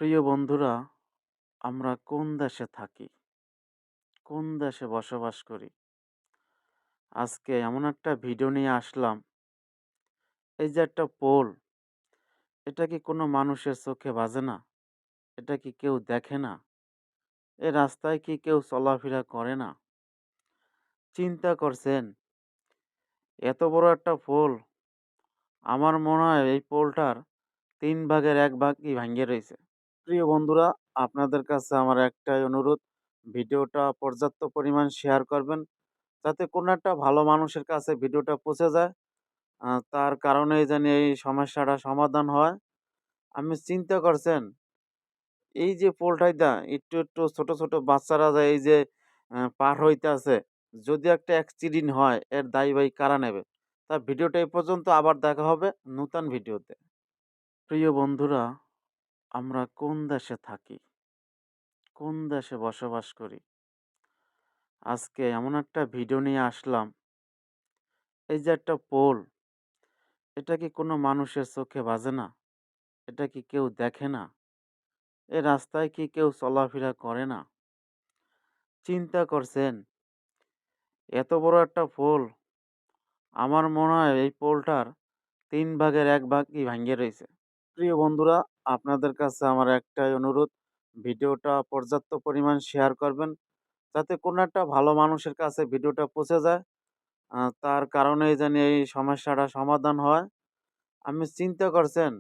প্রিয় বন্ধুরা, আমরা কোন দেশে থাকি? কোন দেশে বসবাস করি? আজকে এমন একটা ভিডিও নিয়ে আসলাম। এই যে একটা পোল, এটা কি কোনো মানুষের চোখে বাজে না? এটা কি কেউ দেখে না? এ রাস্তায় কি কেউ চলাফেরা করে না? চিন্তা করছেন, এত বড় একটা পোল, আমার মনে হয় এই পোলটার ৩ ভাগের ১ ভাগই ভাঙ্গে রইছে। প্রিয় বন্ধুরা, আপনাদের কাছে আমার একটাই অনুরোধ, ভিডিওটা পর্যাপ্ত পরিমাণ শেয়ার করবেন, যাতে কোনো একটা ভালো মানুষের কাছে ভিডিওটা পৌঁছে যায়। তার কারণেই জানি এই সমস্যাটা সমাধান হয়। আপনি চিন্তা করছেন, এই যে পোলটাইদা একটু ছোট, ছোট বাচ্চারা যায় এই যে পার হইতাছে, যদি একটা অ্যাক্সিডেন্ট হয় এর দায়ভার কারা নেবে? ভিডিওটা এই পর্যন্ত, আবার দেখা হবে নূতন ভিডিওতে। প্রিয় বন্ধুরা, আমরা কোন দেশে থাকি? কোন দেশে বসবাস করি? আজকে এমন একটা ভিডিও নিয়ে আসলাম। এই যে একটা পোল, এটা কি কোনো মানুষের চোখে বাজে না? এটা কি কেউ দেখে না? এ রাস্তায় কি কেউ চলাফেরা করে না? চিন্তা করছেন, এত বড় একটা পোল, আমার মনে হয় এই পোলটার ৩ ভাগের ১ ভাগই ভাঙ্গে রইছে। প্রিয় বন্ধুরা, আপনাদের কাছে আমার একটাই অনুরোধ, ভিডিওটা পর্যাপ্ত পরিমাণ শেয়ার করবেন, যাতে কোনো একটা ভালো মানুষের কাছে ভিডিওটা পৌঁছে যায়। তার কারণেই জানি এই সমস্যাটা সমাধান হয়। আপনি চিন্তা করছেন,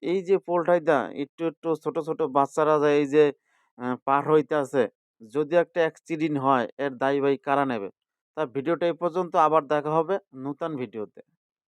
এই যে পোলটাইদা একটু ছোট, ছোট বাচ্চারা যায় এই যে পার হইতাছে, যদি একটা অ্যাক্সিডেন্ট হয় এর দায়ভার কারা নেবে? ভিডিওটা এই পর্যন্ত, আবার দেখা হবে নূতন ভিডিওতে।